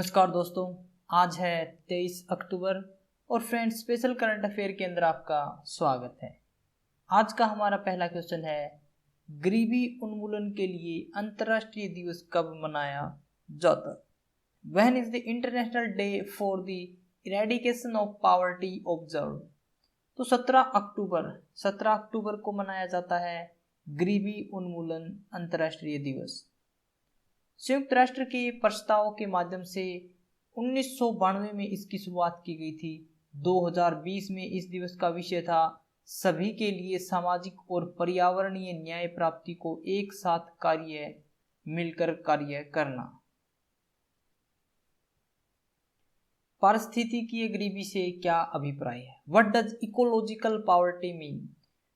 नमस्कार दोस्तों, आज है 23 अक्टूबर और फ्रेंड्स स्पेशल करंट अफेयर के अंदर आपका स्वागत है। आज का हमारा पहला क्वेश्चन है, गरीबी उन्मूलन के लिए अंतर्राष्ट्रीय दिवस कब मनाया जाता है? When is the international day for the eradication of poverty observe? तो 17 अक्टूबर को मनाया जाता है गरीबी उन्मूलन अंतर्राष्ट्रीय दिवस। संयुक्त राष्ट्र के प्रस्ताव के माध्यम से 1992 में इसकी शुरुआत की गई थी। 2020 में इस दिवस का विषय था सभी के लिए सामाजिक और पर्यावरणीय न्याय प्राप्ति को एक साथ मिलकर कार्य करना। पारिस्थितिकीय गरीबी से क्या अभिप्राय है? What does ecological poverty mean?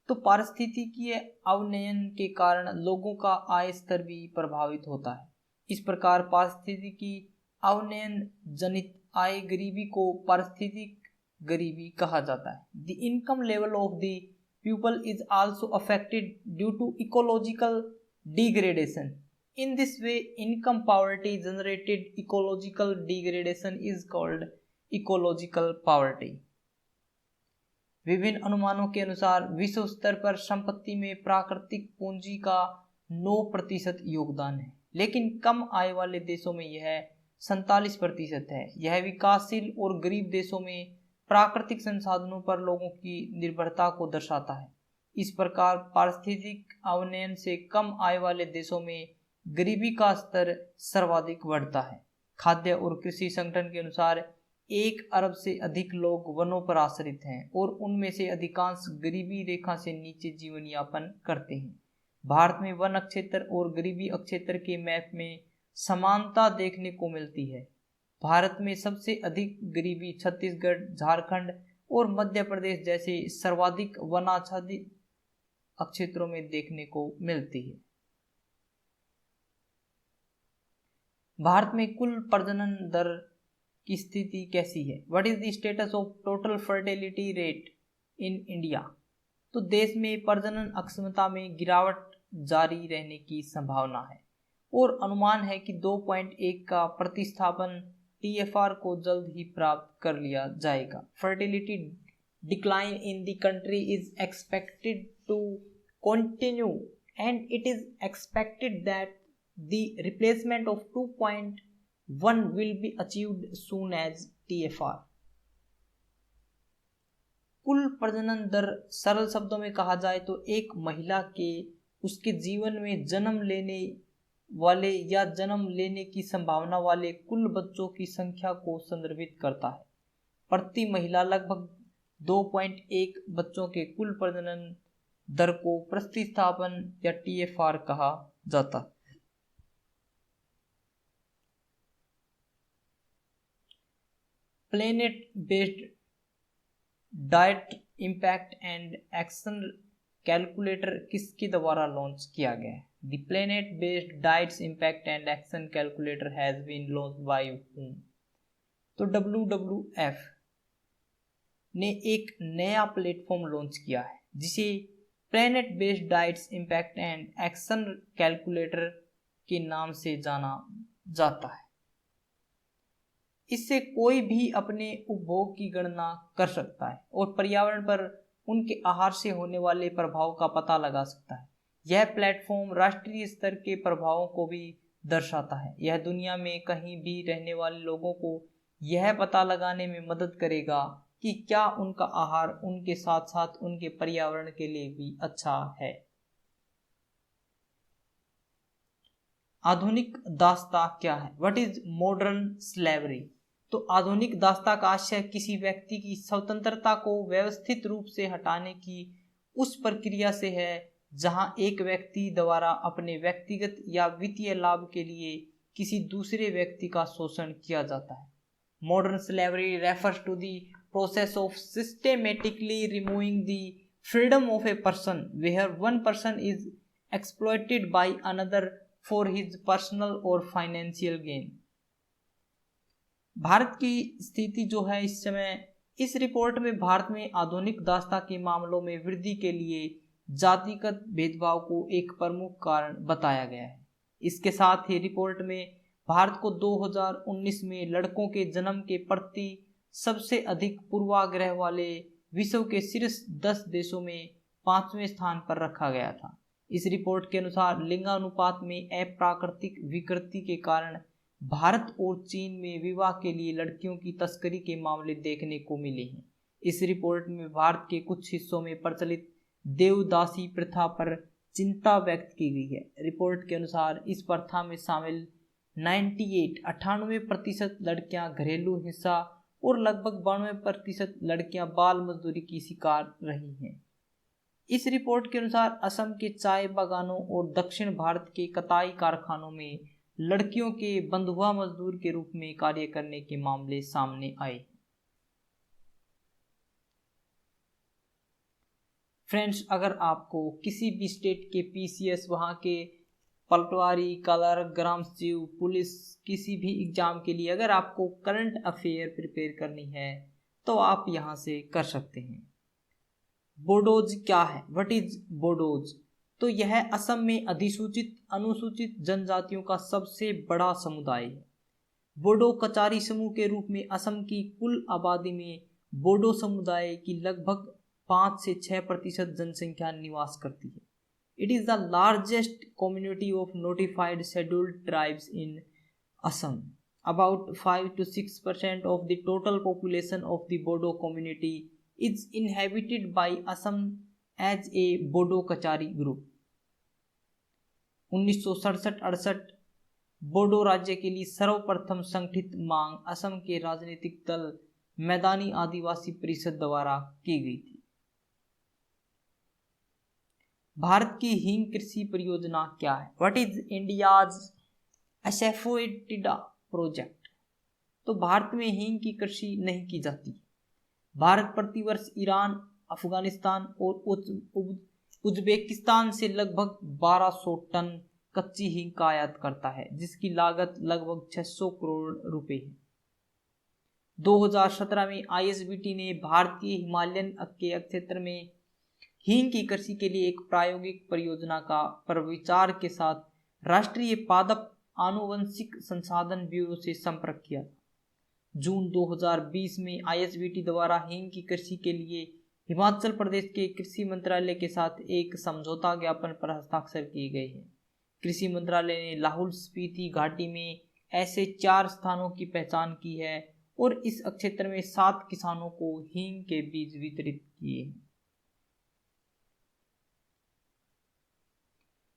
तो पारिस्थितिकीय अवनयन के कारण लोगों का आय स्तर भी प्रभावित होता है। इस प्रकार पारिस्थितिकी अवनयन जनित आय गरीबी को पारिस्थितिक गरीबी कहा जाता है। The income level of the people is also affected due to ecological degradation. In this way income poverty generated ecological degradation is called ecological poverty. विभिन्न अनुमानों के अनुसार विश्व स्तर पर संपत्ति में प्राकृतिक पूंजी का 9% योगदान है, लेकिन कम आय वाले देशों में यह 47% है। यह विकासशील और गरीब देशों में प्राकृतिक संसाधनों पर लोगों की निर्भरता को दर्शाता है। इस प्रकार पारिस्थितिक अवनयन से कम आय वाले देशों में गरीबी का स्तर सर्वाधिक बढ़ता है। खाद्य और कृषि संगठन के अनुसार 1 अरब से अधिक लोग वनों पर आश्रित हैं और उनमें से अधिकांश गरीबी रेखा से नीचे जीवन यापन करते हैं। भारत में वन क्षेत्र और गरीबी क्षेत्र के मैप में समानता देखने को मिलती है। भारत में सबसे अधिक गरीबी छत्तीसगढ़, झारखंड और मध्य प्रदेश जैसे सर्वाधिक वनाच्छादित क्षेत्रों में देखने को मिलती है। भारत में कुल प्रजनन दर की स्थिति कैसी है? What is the status of total fertility rate in India? तो देश में प्रजनन अक्षमता में गिरावट जारी रहने की संभावना है और अनुमान है कि 2.1 का प्रतिस्थापन TFR को जल्द ही प्राप्त कर लिया जाएगा। Fertility decline in the country is expected to continue and it is expected that the replacement of 2.1 will be achieved soon as TFR। कुल प्रजनन दर सरल शब्दों में कहा जाए तो एक महिला के उसके जीवन में जन्म लेने वाले या जन्म लेने की संभावना वाले कुल बच्चों की संख्या को संदर्भित करता है। प्रति महिला लगभग 2.1 बच्चों के कुल प्रजनन दर को प्रतिस्थापन या TFR कहा जाता है। Planet based diet impact and action calculator किसके द्वारा लॉन्च किया गया है? The planet based diets impact and action calculator has been launched by whom? तो WWF ने एक नया प्लेटफॉर्म लॉन्च किया है जिसे planet based diets impact and action calculator के नाम से जाना जाता है। इससे कोई भी अपने उपभोग की गणना कर सकता है और पर्यावरण पर उनके आहार से होने वाले प्रभाव का पता लगा सकता है। यह प्लेटफॉर्म राष्ट्रीय स्तर के प्रभावों को भी दर्शाता है। यह दुनिया में कहीं भी रहने वाले लोगों को यह पता लगाने में मदद करेगा कि क्या उनका आहार उनके साथ साथ उनके पर्यावरण के लिए भी अच्छा है। आधुनिक दास्तां क्या है? What is modern slavery? तो आधुनिक दास्तां का आशय किसी व्यक्ति की स्वतंत्रता को व्यवस्थित रूप से हटाने की उस प्रक्रिया से है जहां एक व्यक्ति द्वारा अपने व्यक्तिगत या वित्तीय लाभ के लिए किसी दूसरे व्यक्ति का शोषण किया जाता है। Modern slavery refers to the process of systematically removing the freedom of a person where one person is exploited by another for his personal और फाइनेंशियल गेन। भारत की स्थिति जो है इस समय, इस रिपोर्ट में भारत में आधुनिक दास्तां के मामलों में वृद्धि के लिए जातिगत भेदभाव को एक प्रमुख कारण बताया गया है। इसके साथ ही रिपोर्ट में भारत को 2019 में लड़कों के जन्म के प्रति सबसे अधिक पूर्वाग्रह वाले विश्व के शीर्ष 10 देशों में 5वें स्थान पर रखा गया था। इस रिपोर्ट के अनुसार लिंगानुपात में अप्राकृतिक विकृति के कारण भारत और चीन में विवाह के लिए लड़कियों की तस्करी के मामले देखने को मिले हैं। इस रिपोर्ट में भारत के कुछ हिस्सों में प्रचलित देवदासी प्रथा पर चिंता व्यक्त की गई है। रिपोर्ट के अनुसार इस प्रथा में शामिल 98% लड़कियां घरेलू हिंसा और लगभग 92% लड़कियां बाल मजदूरी की शिकार रही हैं। इस रिपोर्ट के अनुसार असम के चाय बागानों और दक्षिण भारत के कताई कारखानों में लड़कियों के बंधुआ मजदूर के रूप में कार्य करने के मामले सामने आए। फ्रेंड्स, अगर आपको किसी भी स्टेट के पीसीएस, वहाँ के पटवारी, क्लर्क, ग्राम सचिव, पुलिस, किसी भी एग्जाम के लिए अगर आपको करंट अफेयर प्रिपेयर करनी है तो आप यहाँ से कर सकते हैं। बोडोज क्या है? What is Bodos? तो यह असम में अधिसूचित अनुसूचित जनजातियों का सबसे बड़ा समुदाय है। बोडो कचारी समूह के रूप में असम की कुल आबादी में बोडो समुदाय की लगभग 5 से 6% जनसंख्या निवास करती है। It is the largest community of notified scheduled tribes in Assam. About 5 to 6% of the total population of the Bodo community is inhabited by Assam as a Bodo Kachari group. 1967-68 Bodo राज्य के लिए सर्वप्रथम संगठित मांग असम के राजनीतिक दल मैदानी आदिवासी परिषद द्वारा की गई थी। भारत की हींग कृषि परियोजना क्या है? What is India's asafoetida project? तो भारत में हींग की कृषि नहीं की जाती। भारत प्रतिवर्ष ईरान, अफगानिस्तान और उज्बेकिस्तान से लगभग 1200 टन कच्ची हींग का आयात करता है, जिसकी लागत लगभग 600 करोड़ रुपए है। 2017 में आईएसबीटी ने भारतीय हिमालयन के क्षेत्र में हींग की कृषि के लिए एक प्रायोगिक परियोजना का पर विचार के साथ राष्ट्रीय पादप आनुवंशिक संसाधन ब्यूरो से संपर्क किया। जून 2020 में आईएसबीटी द्वारा हींग की कृषि के लिए हिमाचल प्रदेश के कृषि मंत्रालय के साथ एक समझौता ज्ञापन पर हस्ताक्षर किए गए हैं। कृषि मंत्रालय ने लाहौल स्पीति घाटी में ऐसे 4 स्थानों की पहचान की है और इस क्षेत्र में 7 किसानों को हींग के बीज वितरित किए हैं।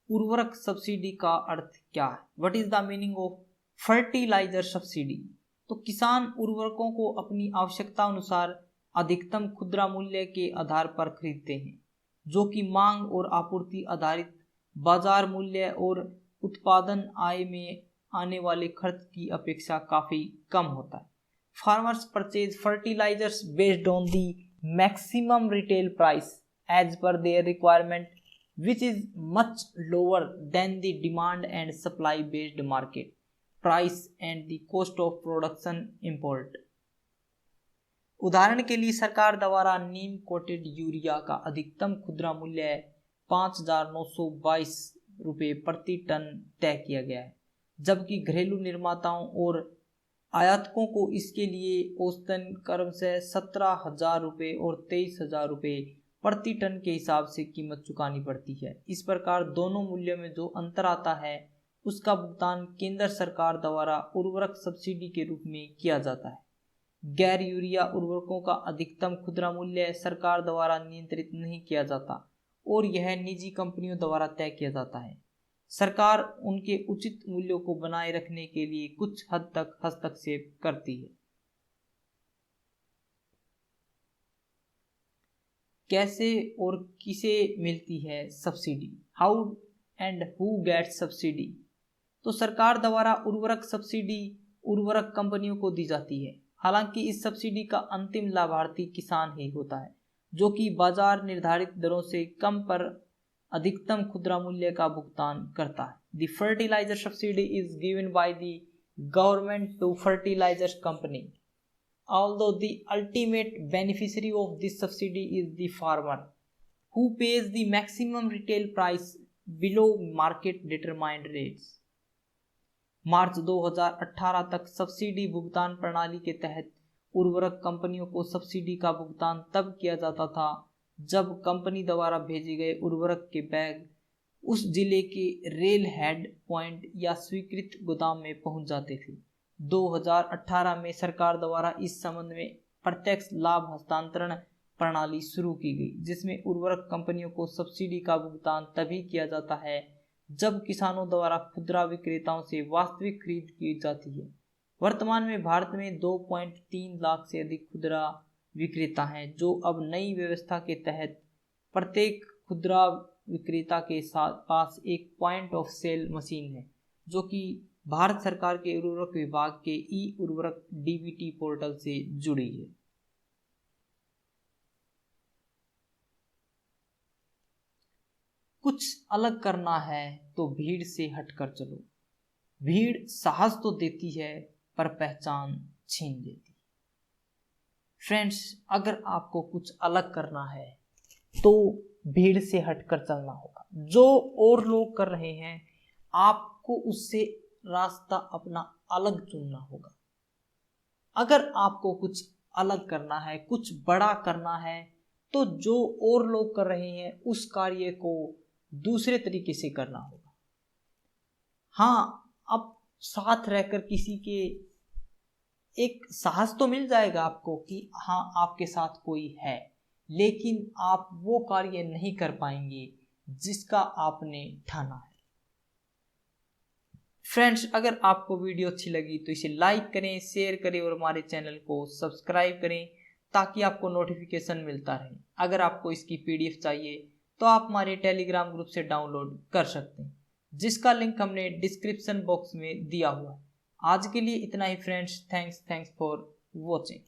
उर्वरक सब्सिडी का अर्थ क्या है? What is the meaning of fertiliser subsidy? तो किसान उर्वरकों को अपनी आवश्यकता अनुसार अधिकतम खुदरा मूल्य के आधार पर खरीदते हैं, जो कि मांग और आपूर्ति आधारित बाजार मूल्य और उत्पादन आय में आने वाले खर्च की अपेक्षा काफी कम होता है। Farmers purchase fertilisers based on the maximum retail price as per their requirement, which is much lower than the demand and supply based market price and the cost of production import. उदाहरण के लिए सरकार द्वारा नीम coated urea का अधिकतम खुदरा मूल्य 5,922 रुपये प्रति टन तय किया गया है, जबकि घरेलू निर्माताओं और आयातकों को इसके लिए औसतन क्रमशः 17,000 रुपये और 23,000 रुपये प्रति टन के हिसाब से कीमत चुकानी पड़ती है। इस प्रकार दोनों मूल्यों में जो अंतर आता है उसका भुगतान केंद्र सरकार द्वारा उर्वरक सब्सिडी के रूप में किया जाता है। गैर यूरिया उर्वरकों का अधिकतम खुदरा मूल्य सरकार द्वारा नियंत्रित नहीं किया जाता और यह निजी कंपनियों द्वारा तय किया जाता है। सरकार उनके उचित मूल्यों को बनाए रखने के लिए कुछ हद तक हस्तक्षेप करती है। कैसे और किसे मिलती है subsidy? How and who gets subsidy? तो सरकार द्वारा उर्वरक सब्सिडी उर्वरक कंपनियों को दी जाती है। हालांकि इस सब्सिडी का अंतिम लाभार्थी किसान ही होता है, जो कि बाजार निर्धारित दरों से कम पर अधिकतम खुदरा मूल्य का भुगतान करता है। The fertiliser subsidy is given by the government to fertiliser company, although the ultimate beneficiary of this subsidy is the farmer, who pays the maximum retail price below market determined rates. मार्च 2018 तक subsidy भुगतान प्रणाली के तहत उर्वरक कंपनियों को subsidy का भुगतान तब किया जाता था जब कंपनी द्वारा भेजे गए उर्वरक के बैग उस जिले के रेल हेड पॉइंट या स्वीकृत गोदाम में पहुंच जाते थे। 2018 में सरकार द्वारा इस संबंध में प्रत्यक्ष लाभ हस्तांतरण प्रणाली शुरू की गई, जिसमें उर्वरक कंपनियों को सब्सिडी का भुगतान तभी किया जाता है जब किसानों द्वारा खुदरा विक्रेताओं से वास्तविक खरीद की जाती है। वर्तमान में भारत में 2.3 लाख से अधिक खुदरा विक्रेता हैं, जो अब नई व्यवस्था के तहत प्रत्येक खुदरा विक्रेता के पास एक पॉइंट ऑफ सेल मशीन है, जो कि भारत सरकार के उर्वरक विभाग के ई उर्वरक डीबीटी पोर्टल से जुड़ी है। कुछ अलग करना है तो भीड़ से हटकर चलो। भीड़ साहस तो देती है पर पहचान छीन लेती। फ्रेंड्स, अगर आपको कुछ अलग करना है तो भीड़ से हटकर चलना होगा। जो और लोग कर रहे हैं आपको उससे रास्ता अपना अलग चुनना होगा। अगर आपको कुछ अलग करना है, कुछ बड़ा करना है, तो जो और लोग कर रहे हैं उस कार्य को दूसरे तरीके से करना होगा। हाँ, अब साथ रहकर किसी के एक साहस तो मिल जाएगा आपको कि हाँ आपके साथ कोई है, लेकिन आप वो कार्य नहीं कर पाएंगे जिसका आपने ठाना है। फ्रेंड्स, अगर आपको वीडियो अच्छी लगी तो इसे लाइक करें, शेयर करें और हमारे चैनल को सब्सक्राइब करें ताकि आपको नोटिफिकेशन मिलता रहे। अगर आपको इसकी पीडीएफ चाहिए तो आप हमारे टेलीग्राम ग्रुप से डाउनलोड कर सकते हैं, जिसका लिंक हमने डिस्क्रिप्शन बॉक्स में दिया हुआ है। आज के लिए इतना ही फ्रेंड्स। Thanks for watching.